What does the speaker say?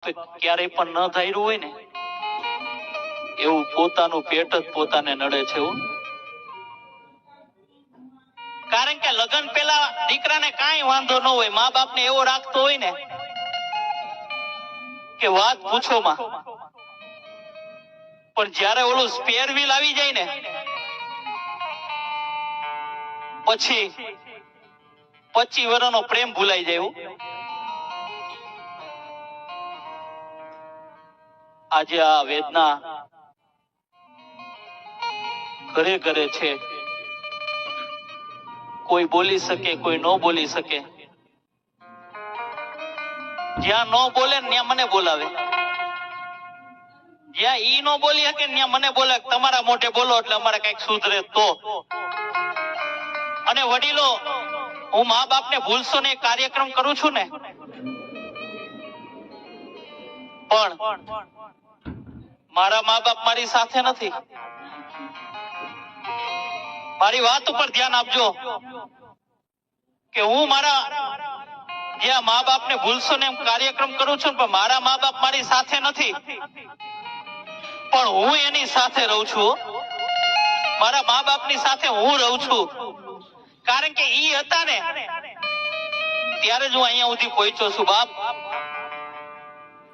ક્યારેય પણ ન ધાર્યું હોય ને એવું પોતાનું પેટ જ પોતાને નડે છે. કારણ કે લગ્ન પેલા દીકરાને કાંઈ વાંધો ન હોય, મા બાપ ને એવો રાખતો હોય ને કે વાત પૂછો માં, પણ જયારે ઓલું સ્પેર વ્હીલ આવી જાય ને પછી 25 વર્ષનો પ્રેમ ભૂલાઈ જાય. આજે આ વેદના ઘરે ઘરે છે. કોઈ બોલી શકે, કોઈ ન બોલી શકે. જ્યાં ન બોલે ત્યાં મને બોલાવે, જ્યાં ઈ ન બોલી શકે ત્યાં મને બોલે તમારા મોઢે બોલો એટલે અમારે કઈક સુધરે તો. અને વડીલો, હું મા બાપ ને ભૂલશો ને કાર્યક્રમ કરું છું ને, પણ મારા મા બાપ મારી સાથે નથી. મારી વાત ઉપર ધ્યાન આપજો કે હું મારા જ્યાં મા બાપ ને ભૂલશો ને એમ કાર્યક્રમ કરું છું, પણ મારા મા બાપ મારી સાથે નથી, પણ હું એની સાથે રહું છું. મારા મા બાપ ની સાથે હું રહું છું, કારણ કે ઈ હતા ને ત્યારે જ હું અહીંયા સુધી પહોંચ્યો છું. બાપ,